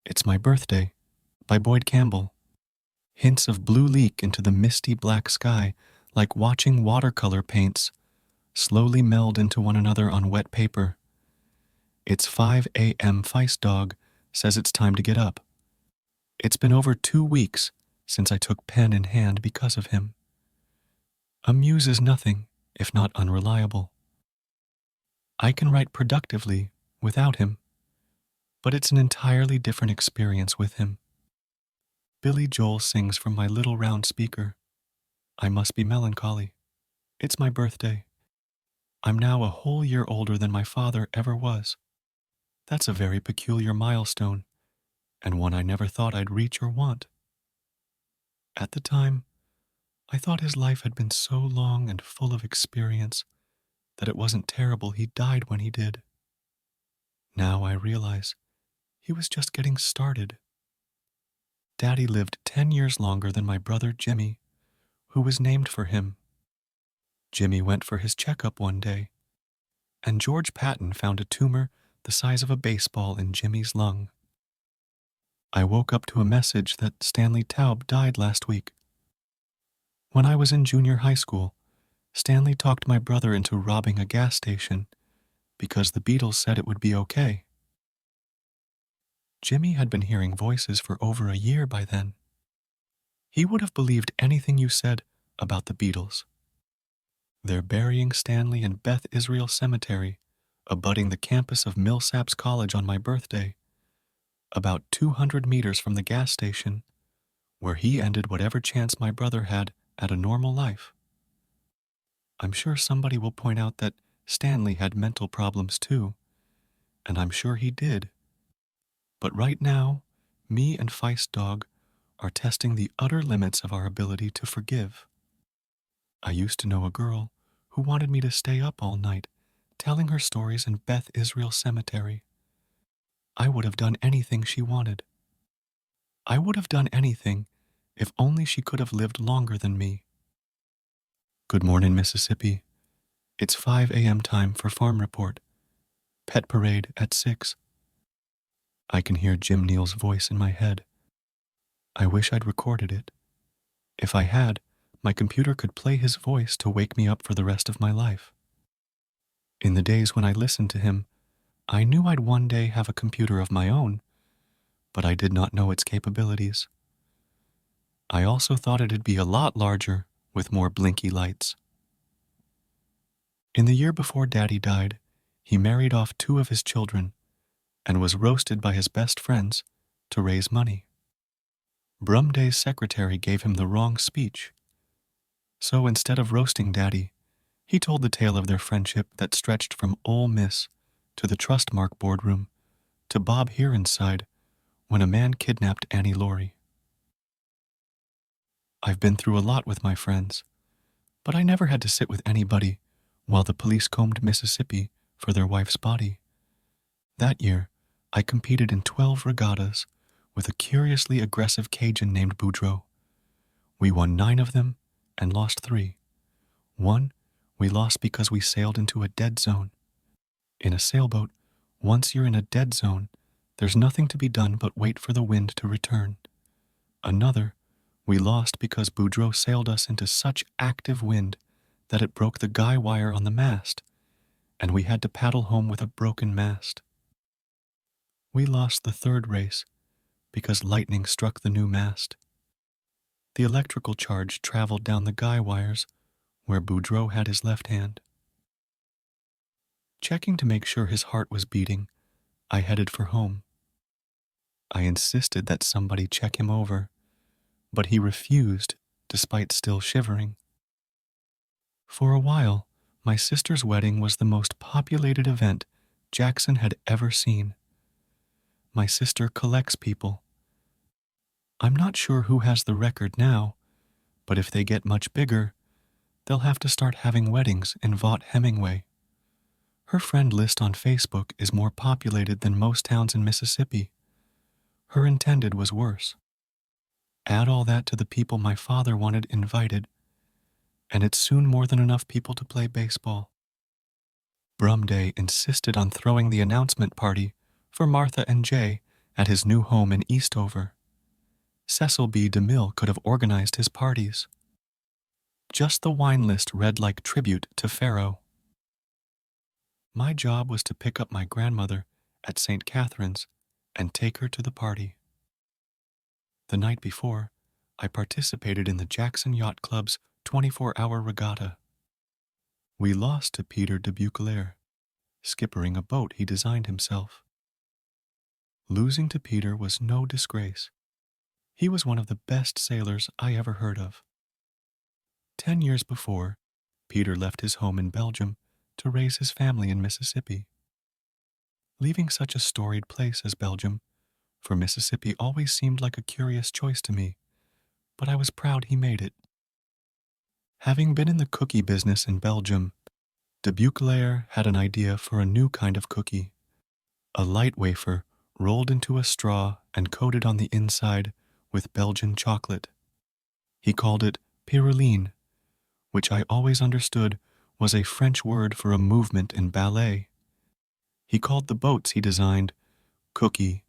It's My Birthday by Boyd Campbell. Hints of blue leak into the misty black sky, like watching watercolor paints slowly meld into one another on wet paper. It's 5 a.m. Feist Dog says it's time to get up. It's been over 2 weeks since I took pen in hand because of him. A muse is nothing if not unreliable. I can write productively without him, but it's an entirely different experience with him. Billy Joel sings from my little round speaker. I must be melancholy. It's my birthday. I'm now a whole year older than my father ever was. That's a very peculiar milestone, and one I never thought I'd reach or want. At the time, I thought his life had been so long and full of experience that it wasn't terrible he died when he did. Now I realize he was just getting started. Daddy lived 10 years longer than my brother Jimmy, who was named for him. Jimmy went for his checkup one day, and George Patton found a tumor the size of a baseball in Jimmy's lung. I woke up to a message that Stanley Taub died last week. When I was in junior high school, Stanley talked my brother into robbing a gas station because the Beatles said it would be okay. Jimmy had been hearing voices for over a year by then. He would have believed anything you said about the Beatles. They're burying Stanley in Beth Israel Cemetery, abutting the campus of Millsaps College on my birthday, about 200 meters from the gas station, where he ended whatever chance my brother had at a normal life. I'm sure somebody will point out that Stanley had mental problems too, and I'm sure he did. But right now, me and Feist Dog are testing the utter limits of our ability to forgive. I used to know a girl who wanted me to stay up all night, telling her stories in Beth Israel Cemetery. I would have done anything she wanted. I would have done anything if only she could have lived longer than me. Good morning, Mississippi. It's 5 a.m. time for Farm Report. Pet Parade at 6. I can hear Jim Neal's voice in my head. I wish I'd recorded it. If I had, my computer could play his voice to wake me up for the rest of my life. In the days when I listened to him, I knew I'd one day have a computer of my own, but I did not know its capabilities. I also thought it'd be a lot larger with more blinky lights. In the year before Daddy died, he married off 2 of his children and was roasted by his best friends to raise money. Brumday's secretary gave him the wrong speech. So instead of roasting Daddy, he told the tale of their friendship that stretched from Ole Miss to the Trustmark boardroom to Bob Heron's side when a man kidnapped Annie Laurie. I've been through a lot with my friends, but I never had to sit with anybody while the police combed Mississippi for their wife's body. That year, I competed in 12 regattas with a curiously aggressive Cajun named Boudreaux. We won 9 of them and lost 3. One, we lost because we sailed into a dead zone. In a sailboat, once you're in a dead zone, there's nothing to be done but wait for the wind to return. Another, we lost because Boudreaux sailed us into such active wind that it broke the guy wire on the mast, and we had to paddle home with a broken mast. We lost the 3rd race because lightning struck the new mast. The electrical charge traveled down the guy wires where Boudreaux had his left hand. Checking to make sure his heart was beating, I headed for home. I insisted that somebody check him over, but he refused despite still shivering. For a while, my sister's wedding was the most populated event Jackson had ever seen. My sister collects people. I'm not sure who has the record now, but if they get much bigger, they'll have to start having weddings in Vaught Hemingway. Her friend list on Facebook is more populated than most towns in Mississippi. Her intended was worse. Add all that to the people my father wanted invited, and it's soon more than enough people to play baseball. Brumday insisted on throwing the announcement party for Martha and Jay at his new home in Eastover. Cecil B. DeMille could have organized his parties. Just the wine list read like tribute to Pharaoh. My job was to pick up my grandmother at St. Catherine's and take her to the party. The night before, I participated in the Jackson Yacht Club's 24-hour regatta. We lost to Peter de Buccleuch, skippering a boat he designed himself. Losing to Peter was no disgrace. He was one of the best sailors I ever heard of. 10 years before, Peter left his home in Belgium to raise his family in Mississippi. Leaving such a storied place as Belgium for Mississippi always seemed like a curious choice to me, but I was proud he made it. Having been in the cookie business in Belgium, de Buccleuch had an idea for a new kind of cookie, a light wafer rolled into a straw and coated on the inside with Belgian chocolate. He called it pyroline, which I always understood was a French word for a movement in ballet. He called the boats he designed Cookie,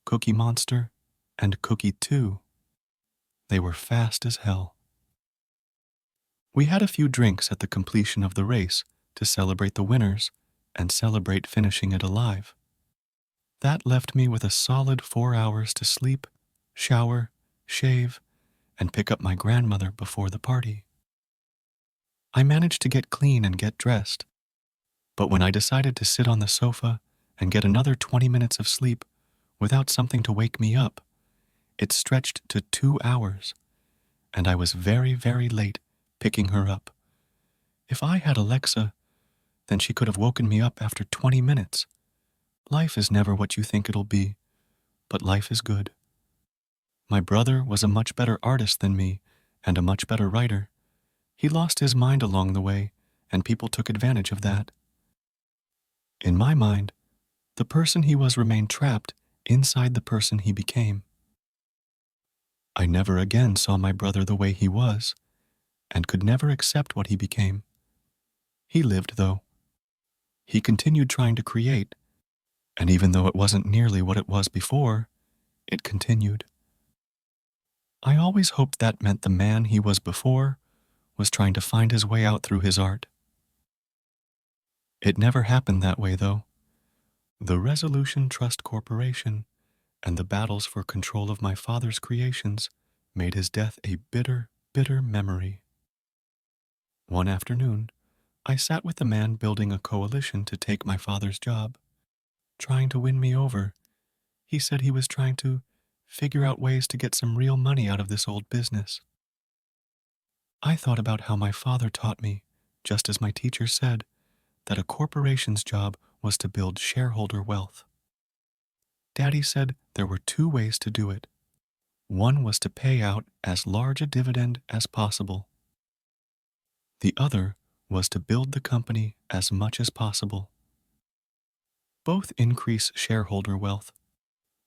Cookie Monster, and Cookie 2. They were fast as hell. We had a few drinks at the completion of the race to celebrate the winners and celebrate finishing it alive. That left me with a solid 4 hours to sleep, shower, shave, and pick up my grandmother before the party. I managed to get clean and get dressed, but when I decided to sit on the sofa and get another 20 minutes of sleep without something to wake me up, it stretched to 2 hours, and I was very, very late picking her up. If I had Alexa, then she could have woken me up after 20 minutes. Life is never what you think it'll be, but life is good. My brother was a much better artist than me and a much better writer. He lost his mind along the way, and people took advantage of that. In my mind, the person he was remained trapped inside the person he became. I never again saw my brother the way he was, and could never accept what he became. He lived, though. He continued trying to create, and even though it wasn't nearly what it was before, it continued. I always hoped that meant the man he was before was trying to find his way out through his art. It never happened that way, though. The Resolution Trust Corporation and the battles for control of my father's creations made his death a bitter, bitter memory. One afternoon, I sat with the man building a coalition to take my father's job, trying to win me over. He said he was trying to figure out ways to get some real money out of this old business. I thought about how my father taught me, just as my teacher said, that a corporation's job was to build shareholder wealth. Daddy said there were 2 ways to do it. One was to pay out as large a dividend as possible. The other was to build the company as much as possible. Both increase shareholder wealth,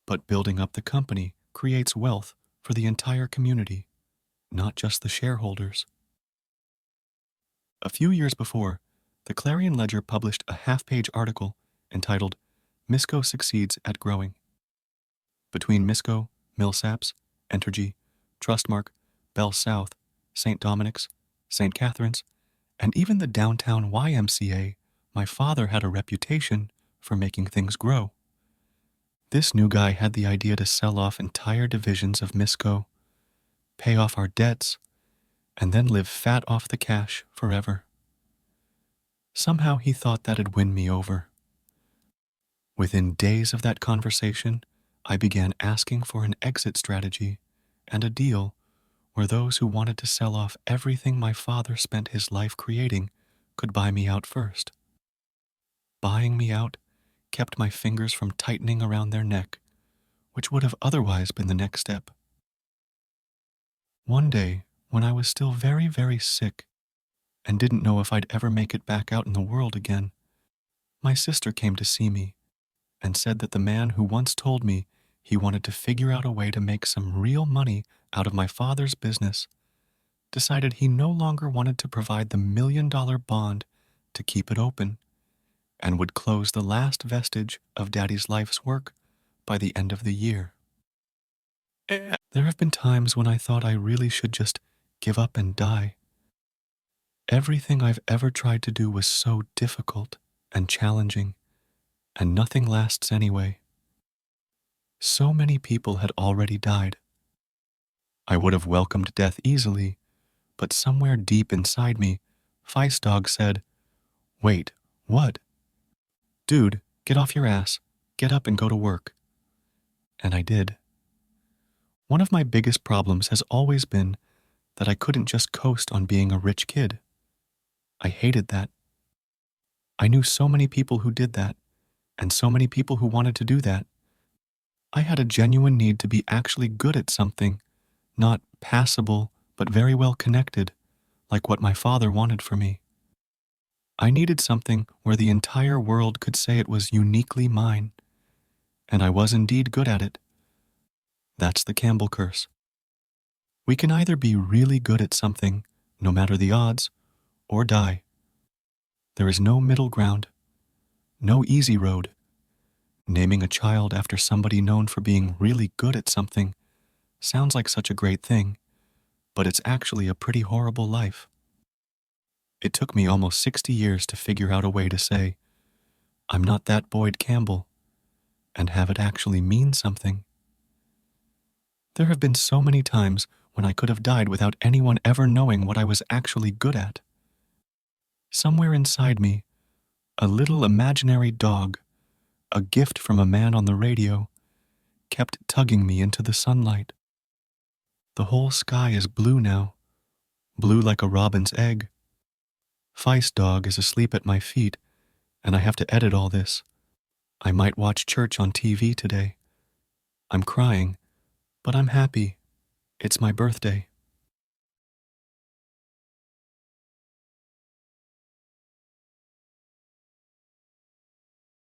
but building up the company creates wealth for the entire community, not just the shareholders. A few years before, the Clarion Ledger published a half-page article entitled Misco Succeeds at Growing. Between Misco, Millsaps, Entergy, Trustmark, Bell South, St. Dominic's, St. Catherine's, and even the downtown YMCA, my father had a reputation for making things grow. This new guy had the idea to sell off entire divisions of Misco, pay off our debts, and then live fat off the cash forever. Somehow he thought that'd win me over. Within days of that conversation, I began asking for an exit strategy and a deal where those who wanted to sell off everything my father spent his life creating could buy me out first. Buying me out kept my fingers from tightening around their neck, which would have otherwise been the next step. One day, when I was still very, very sick and didn't know if I'd ever make it back out in the world again, my sister came to see me and said that the man who once told me he wanted to figure out a way to make some real money out of my father's business decided he no longer wanted to provide the $1 million bond to keep it open and would close the last vestige of Daddy's life's work by the end of the year. There have been times when I thought I really should just give up and die. Everything I've ever tried to do was so difficult and challenging, and nothing lasts anyway. So many people had already died. I would have welcomed death easily, but somewhere deep inside me, Feistdog said, "Wait, what? Dude, get off your ass, get up and go to work." And I did. One of my biggest problems has always been that I couldn't just coast on being a rich kid. I hated that. I knew so many people who did that, and so many people who wanted to do that. I had a genuine need to be actually good at something, not passable, but very well connected, like what my father wanted for me. I needed something where the entire world could say it was uniquely mine, and I was indeed good at it. That's the Campbell curse. We can either be really good at something, no matter the odds, or die. There is no middle ground, no easy road. Naming a child after somebody known for being really good at something sounds like such a great thing, but it's actually a pretty horrible life. It took me almost 60 years to figure out a way to say, "I'm not that Boyd Campbell," and have it actually mean something. There have been so many times when I could have died without anyone ever knowing what I was actually good at. Somewhere inside me, a little imaginary dog, a gift from a man on the radio, kept tugging me into the sunlight. The whole sky is blue now, blue like a robin's egg. Feistdog is asleep at my feet, and I have to edit all this. I might watch church on TV today. I'm crying, but I'm happy. It's my birthday.